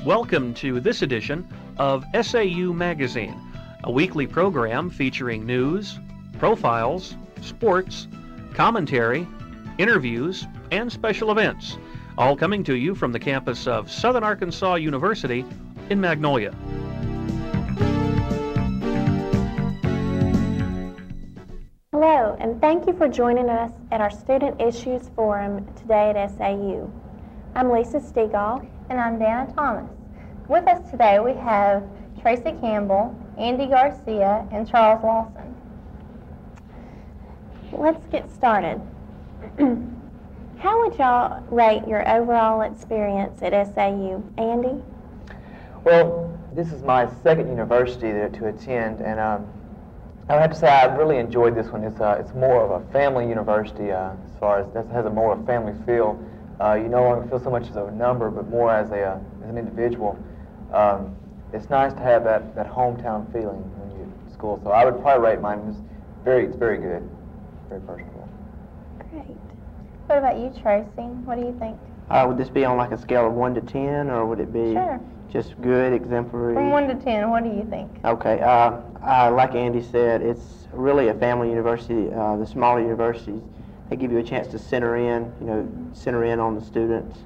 Welcome to this edition of SAU Magazine, a weekly program featuring news, profiles, sports, commentary, interviews, and special events, all coming to you from the campus of Southern Arkansas University in Magnolia. Hello, and thank you for joining us at our Student Issues Forum today at SAU. I'm Lisa Stegall. And I'm Dana Thomas. With us today we have Tracy Campbell, Andy Garcia, and Charles Lawson. Let's get started. How would y'all rate your overall experience at SAU? Andy? Well, this is my second university to attend, and I would have to say I really enjoyed this one. It's more of a family university as far as that has a more family feel. You no longer feel so much as a number, but more as an individual. It's nice to have that hometown feeling when you're at school. So I would probably rate mine. It's very good, very personable. Great. What about you, Tracy? What do you think? Would this be on like a scale of 1 to 10, or would it be just good, exemplary? From 1 to 10, what do you think? Okay. Like Andy said, it's really a family university. The smaller universities, they give you a chance to center in on the students.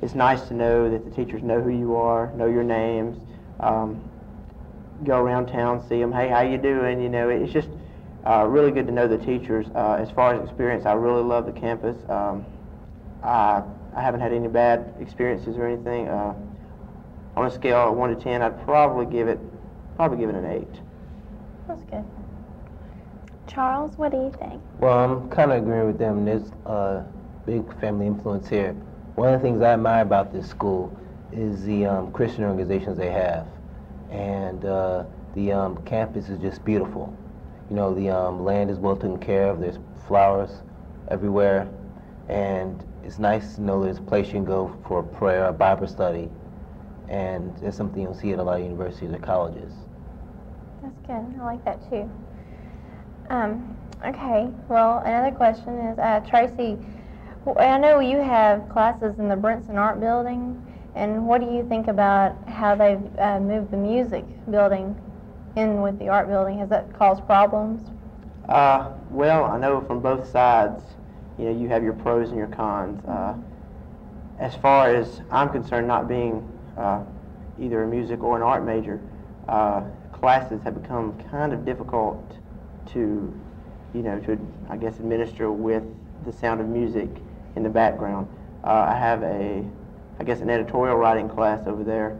It's nice to know that the teachers know who you are, know your names, go around town, see them, hey, how you doing? It's just really good to know the teachers. As far as experience, I really love the campus. I haven't had any bad experiences or anything. On a scale of 1 to 10, I'd probably give it an 8. That's good. Charles, what do you think? Well, I'm kind of agreeing with them. There's a big family influence here. One of the things I admire about this school is the Christian organizations they have. And the campus is just beautiful. The land is well taken care of. There's flowers everywhere. And it's nice to know there's a place you can go for a prayer, a Bible study. And there's something you'll see at a lot of universities or colleges. That's good. I like that too. Okay, well, another question is, Tracy, I know you have classes in the Britton Art Building, and what do you think about how they've moved the music building in with the art building? Has that caused problems? Well, I know from both sides, you have your pros and your cons. As far as I'm concerned, not being either a music or an art major, classes have become kind of difficult to I guess administer with the sound of music in the background. I have an editorial writing class over there,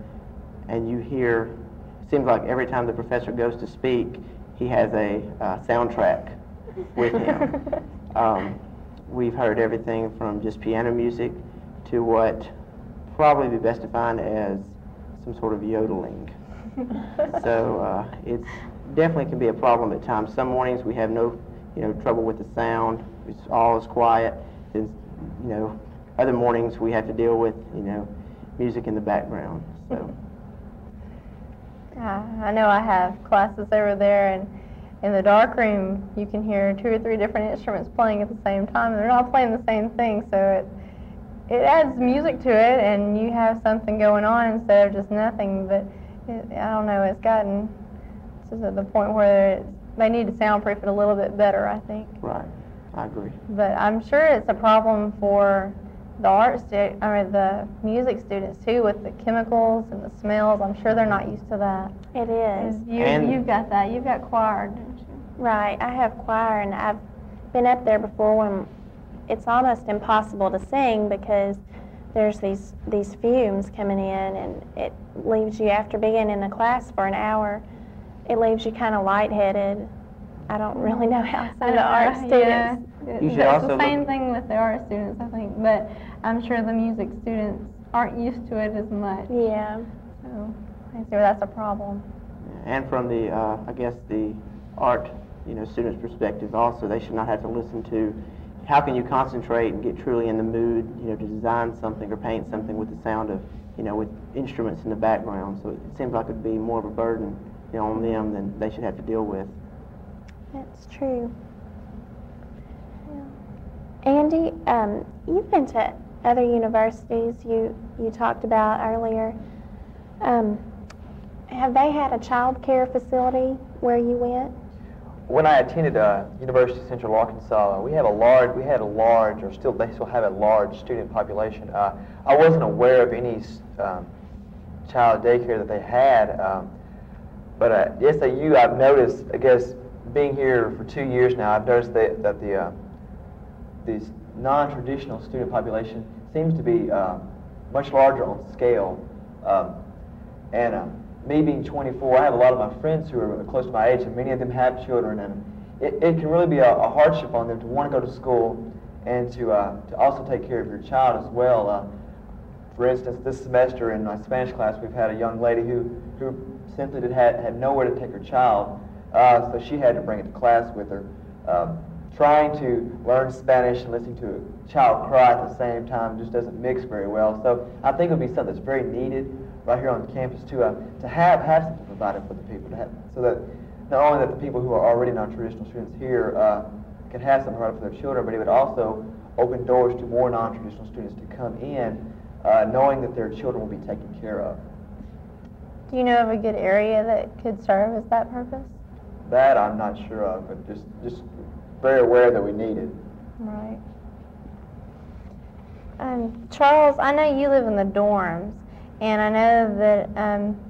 and you hear, it seems like every time the professor goes to speak, he has a soundtrack with him. We've heard everything from just piano music to what probably be best defined as some sort of yodeling. So it's definitely can be a problem at times. Some mornings we have no trouble with the sound. It's all is quiet. Then, other mornings we have to deal with music in the background. So I know I have classes over there, and in the dark room you can hear 2 or 3 different instruments playing at the same time, and they're not playing the same thing, so it adds music to it, and you have something going on instead of just nothing. But I don't know, it's gotten to the point where they need to soundproof it a little bit better, I think. Right, I agree. But I'm sure it's a problem for the music students too, with the chemicals and the smells. I'm sure they're not used to that. It is. You've got that. You've got choir, don't you? Right, I have choir, and I've been up there before when it's almost impossible to sing because there's these fumes coming in, and it leaves you, after being in the class for an hour, it leaves you kind of lightheaded. I don't really know how some of the art students. Yeah, it's the same thing with the art students, I think, but I'm sure the music students aren't used to it as much. Yeah. So I see where that's a problem. And from the, I guess the art, students' perspective also, they should not have to listen to how can you concentrate and get truly in the mood, to design something or paint something with the sound of, with instruments in the background. So it seems like it would be more of a burden, on them than they should have to deal with. That's true. Yeah. Andy, you've been to other universities you talked about earlier, have they had a child care facility where you went? When I attended University of Central Arkansas, we had a large, or still they still have a large student population. I wasn't aware of any child daycare that they had, but at SAU, I've noticed, I guess, being here for 2 years now, I've noticed that this non-traditional student population seems to be much larger on scale. Me being 24, I have a lot of my friends who are close to my age, and many of them have children, and it can really be a hardship on them to want to go to school and to also take care of your child as well. For instance, this semester in my Spanish class, we've had a young lady who simply had nowhere to take her child, so she had to bring it to class with her. Trying to learn Spanish and listening to a child cry at the same time just doesn't mix very well. So I think it would be something that's very needed right here on campus to have something provided for the people, so that not only that the people who are already non-traditional students here can have something provided for their children, but it would also open doors to more non-traditional students to come in, knowing that their children will be taken care of. Do you know of a good area that could serve as that purpose? That I'm not sure of, but just very aware that we need it. Right. Charles, I know you live in the dorms, and I know that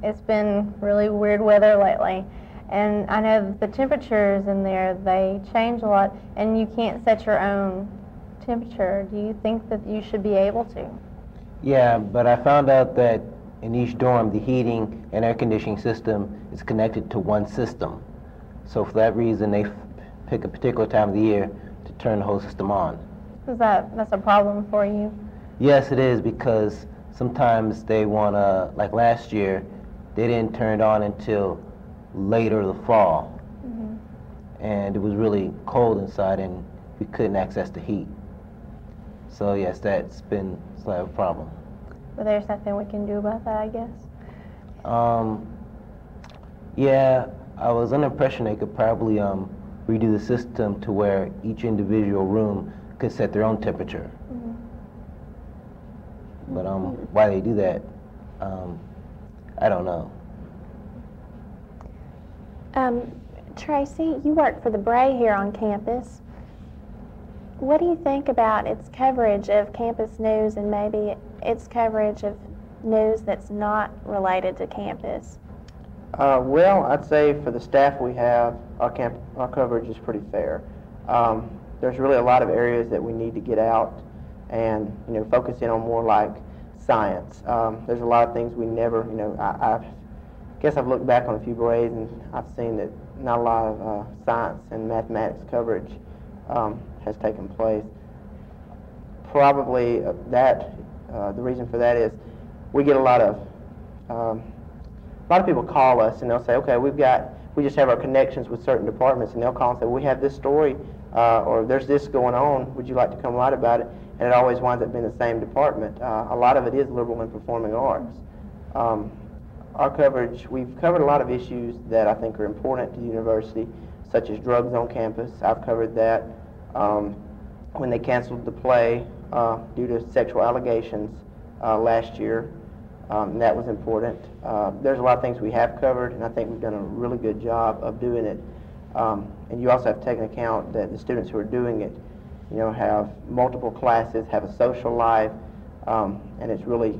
it's been really weird weather lately, and I know that the temperatures in there, they change a lot, and you can't set your own temperature. Do you think that you should be able to? Yeah, but I found out that in each dorm, the heating and air conditioning system is connected to one system. So for that reason, they pick a particular time of the year to turn the whole system on. That's a problem for you? Yes, it is, because sometimes they want to, like last year, they didn't turn it on until later the fall. Mm-hmm. And it was really cold inside and we couldn't access the heat. So yes, that's been slightly a problem. But there's nothing we can do about that, I guess? Yeah, I was under the impression they could probably redo the system to where each individual room could set their own temperature. Mm-hmm. But why they do that, I don't know. Tracy, you work for the Bray here on campus. What do you think about its coverage of campus news and maybe its coverage of news that's not related to campus? Well, I'd say for the staff we have, our coverage is pretty fair. There's really a lot of areas that we need to get out and focus in on more like science. There's a lot of things we never, I guess I've looked back on a few Brays and I've seen that not a lot of science and mathematics coverage has taken place. Probably the reason for that is we get a lot of people call us and they'll say, okay, we just have our connections with certain departments, and they'll call and say, we have this story or there's this going on, would you like to come write about it? And it always winds up being the same department. A lot of it is liberal and performing arts. Our coverage, we've covered a lot of issues that I think are important to the university, such as drugs on campus. I've covered that. When they canceled the play due to sexual allegations last year, that was important. There's a lot of things we have covered, and I think we've done a really good job of doing it. And you also have to take into account that the students who are doing it, have multiple classes, have a social life, and it's really,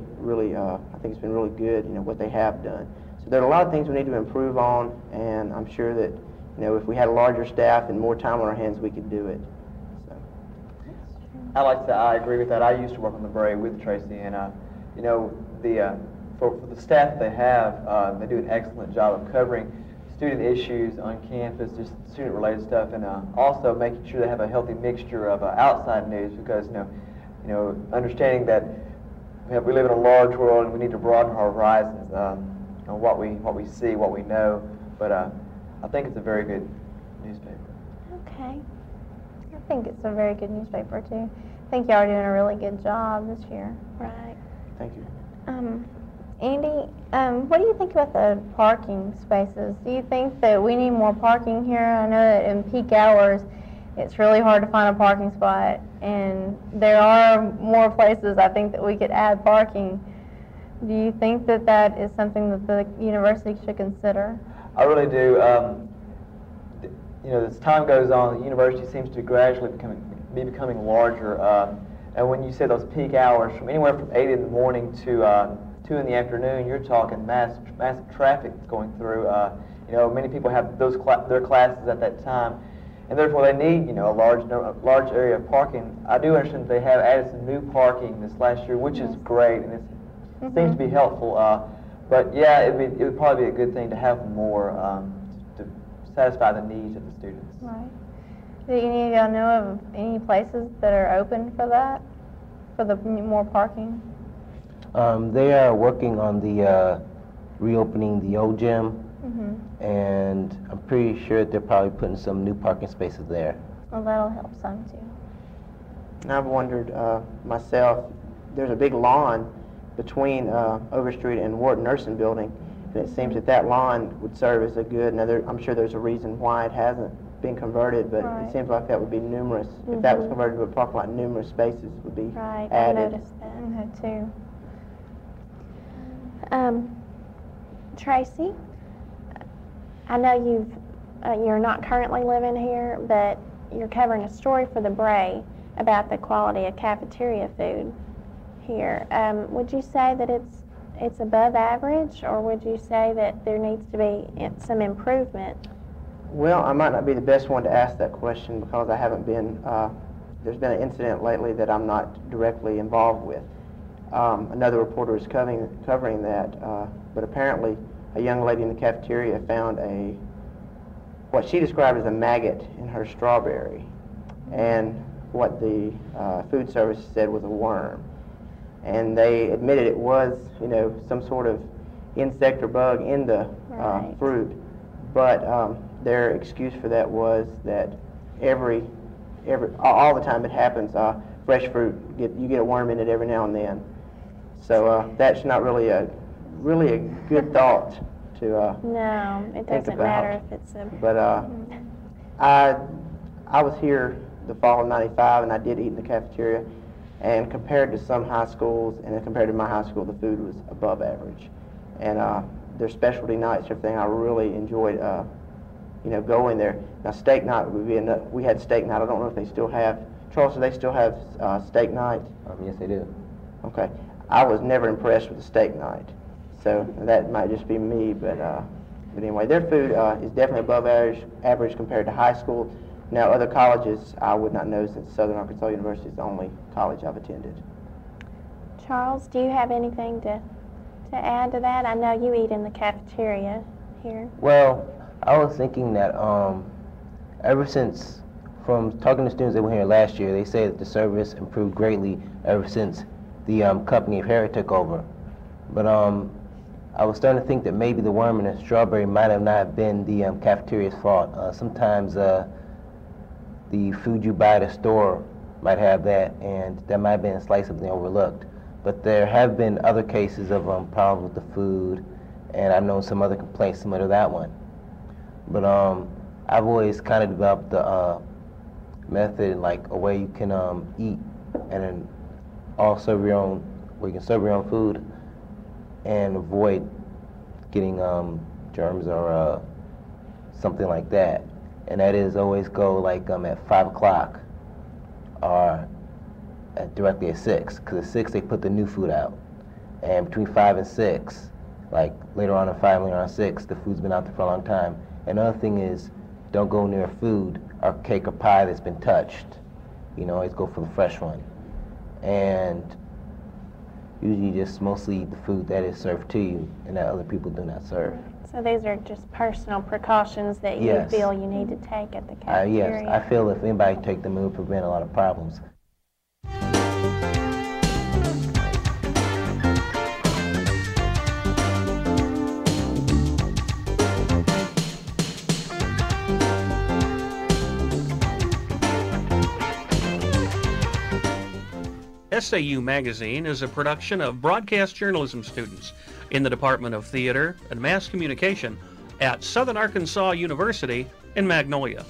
I think it's been really good, what they have done. So there are a lot of things we need to improve on, and I'm sure that, if we had a larger staff and more time on our hands, we could do it. So. I like to say I agree with that. I used to work on the Bray with Tracy, and for the staff they have, they do an excellent job of covering student issues on campus, just student-related stuff, and also making sure they have a healthy mixture of outside news, because understanding that we live in a large world and we need to broaden our horizons on what we see, what we know. But I think it's a very good newspaper. Okay. I think it's a very good newspaper too. I think y'all are doing a really good job this year. Right. Thank you. Andy, what do you think about the parking spaces? Do you think that we need more parking here? I know that in peak hours it's really hard to find a parking spot, and there are more places I think that we could add parking. Do you think that that is something that the university should consider? I really do. You know, as time goes on, the university seems to gradually be becoming larger. And when you say those peak hours, from anywhere from 8 in the morning to 2 in the afternoon, you're talking massive traffic going through. You know, many people have their classes at that time, and therefore they need, you know, a large area of parking. I do understand that they have added some new parking this last year, which is great, and it seems to be helpful. But yeah, it would probably be a good thing to have more to satisfy the needs of the students. Right. Do any of y'all know of any places that are open for that, for the more parking? They are working on the reopening the old gym, and I'm pretty sure they're probably putting some new parking spaces there. Well, that'll help some too. And I've wondered myself, there's a big lawn between Overstreet and Wharton Nursing Building, and it seems that that lawn would serve as a good, now I'm sure there's a reason why it hasn't been converted, but it seems like that would be numerous. If that was converted to a parking lot, numerous spaces would be added. I noticed that. too. Tracy, I know you're not currently living here, but you're covering a story for the Bray about the quality of cafeteria food here. Would you say that it's above average, or would you say that there needs to be some improvement? Well, I might not be the best one to ask that question because I haven't been, there's been an incident lately that I'm not directly involved with. Another reporter is covering that, but apparently a young lady in the cafeteria found what she described as a maggot in her strawberry, and what the food service said was a worm. And they admitted it was, you know, some sort of insect or bug in the fruit, but their excuse for that was that all the time it happens, fresh fruit, you get a worm in it every now and then. So that's not really a good thought to no, it doesn't matter if it's a... But I was here the fall of '95, and I did eat in the cafeteria, and compared to some high schools, and then compared to my high school, the food was above average. And their specialty nights, everything, I really enjoyed you know, going there. Now, steak night would be enough. We had steak night. I don't know if they still have. Charles, do they still have steak night? Yes, they do. Okay. I was never impressed with the steak night, so that might just be me. But anyway, their food is definitely above average compared to high school. Now, other colleges, I would not know, since Southern Arkansas University is the only college I've attended. Charles, do you have anything to add to that? I know you eat in the cafeteria here. Well, I was thinking that ever since, from talking to students that were here last year, they say that the service improved greatly ever since the company of Herrin took over. But I was starting to think that maybe the worm in the strawberry might have not been the cafeteria's fault. Sometimes the food you buy at a store might have that, and that might have been a slice of something overlooked. But there have been other cases of problems with the food, and I've known some other complaints similar to that one. But I've always kind of developed the method, like a way you can eat and then all serve your own, where you can serve your own food and avoid getting germs or something like that. And that is always go like at 5 o'clock or directly at 6, because at 6 they put the new food out. And between 5 and 6, like later on at 5, later on at 6, the food's been out there for a long time. Another thing is, don't go near food or cake or pie that's been touched. You know, always go for the fresh one. And usually just mostly eat the food that is served to you and that other people do not serve. So these are just personal precautions that you feel you need to take at the cafeteria? Yes, I feel if anybody take them, it would prevent a lot of problems. SAU Magazine is a production of broadcast journalism students in the Department of Theater and Mass Communication at Southern Arkansas University in Magnolia.